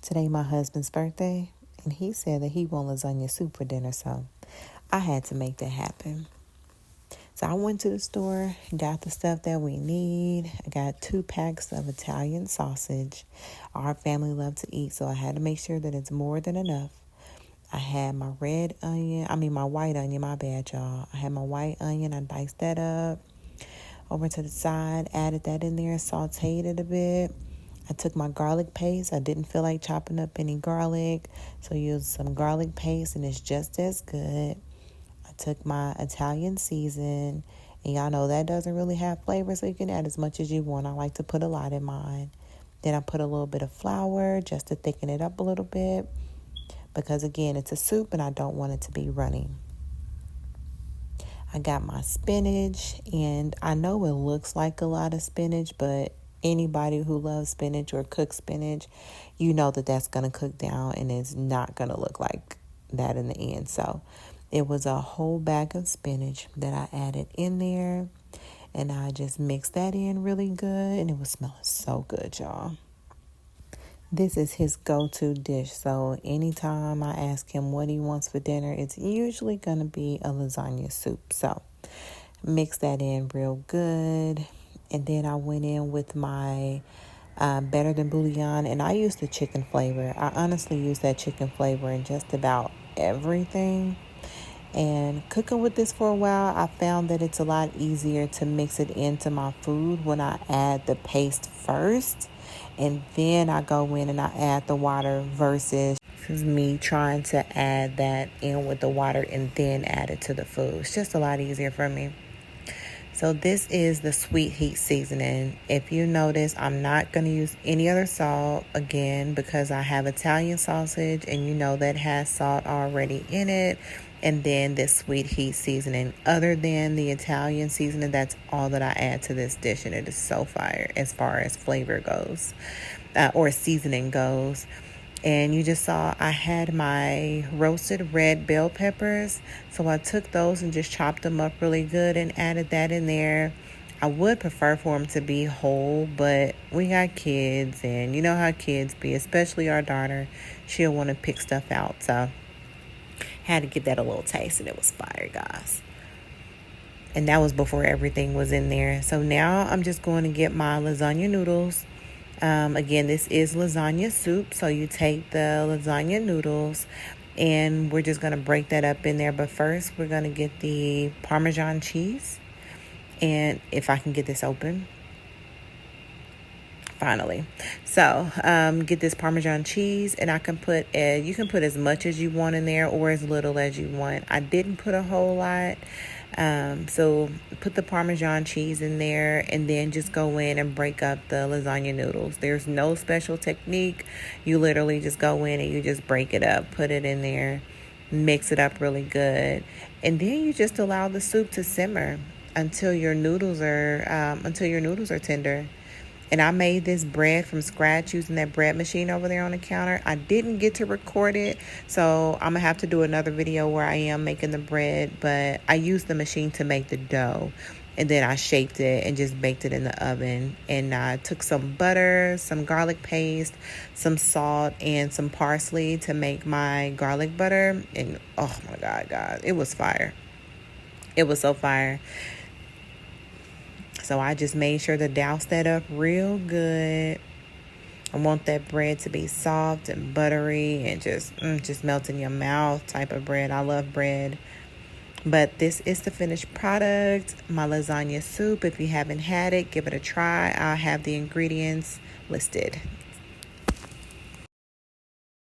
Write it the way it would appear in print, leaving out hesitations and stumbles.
Today my husband's birthday, and he said that he wants lasagna soup for dinner, so I had to make that happen. So I went to the store, got the stuff that we need. I got 2 packs of Italian sausage. Our family loves to eat, so I had to make sure that it's more than enough. I had my white onion, my bad, y'all. I had my white onion, I diced that up over to the side, added that in there, sauteed it a bit. I took my garlic paste. I didn't feel like chopping up any garlic, so I used some garlic paste, and it's just as good. I took my Italian season, and y'all know that doesn't really have flavor, so you can add as much as you want. I like to put a lot in mine. Then I put a little bit of flour just to thicken it up a little bit, because again, it's a soup and I don't want it to be runny. I got my spinach, and I know it looks like a lot of spinach, but anybody who loves spinach or cooks spinach, you know that that's going to cook down and it's not going to look like that in the end. So it was a whole bag of spinach that I added in there, and I just mixed that in really good, and it was smelling so good, y'all. This is his go-to dish, so anytime I ask him what he wants for dinner, it's usually going to be a lasagna soup. So mix that in real good, and then I went in with my better than bouillon, and I used the chicken flavor. I honestly use that chicken flavor in just about everything. And cooking with this for a while, I found that it's a lot easier to mix it into my food when I add the paste first, and then I go in and I add the water versus me trying to add that in with the water and then add it to the food. It's just a lot easier for me. So this is the sweet heat seasoning. If you notice, I'm not going to use any other salt again because I have Italian sausage, and you know that has salt already in it. And then this sweet heat seasoning. Other than the Italian seasoning, that's all that I add to this dish, and it is so fire as far as flavor goes, or seasoning goes. And you just saw I had my roasted red bell peppers, so I took those and just chopped them up really good and added that in there. I would prefer for them to be whole, but we got kids, and you know how kids be, especially our daughter. She'll want to pick stuff out, so had to give that a little taste, and it was fire, guys. And that was before everything was in there. So now I'm just going to get my lasagna noodles. Again, this is lasagna soup, so you take the lasagna noodles, and we're just going to break that up in there. But first, we're going to get the Parmesan cheese, and if I can get this open, finally. So get this Parmesan cheese, and you can put as much as you want in there or as little as you want. I didn't put a whole lot. So put the Parmesan cheese in there, and then just go in and break up the lasagna noodles. There's no special technique. You literally just go in and you just break it up, put it in there, mix it up really good, and then you just allow the soup to simmer until your noodles are tender. And I made this bread from scratch using that bread machine over there on the counter. I didn't get to record it, so I'm going to have to do another video where I am making the bread. But I used the machine to make the dough, and then I shaped it and just baked it in the oven. And I took some butter, some garlic paste, some salt, and some parsley to make my garlic butter. And oh my God, guys, it was fire. It was so fire. So I just made sure to douse that up real good. I want that bread to be soft and buttery and just melt in your mouth type of bread. I love bread. But this is the finished product, my lasagna soup. If you haven't had it, give it a try. I'll have the ingredients listed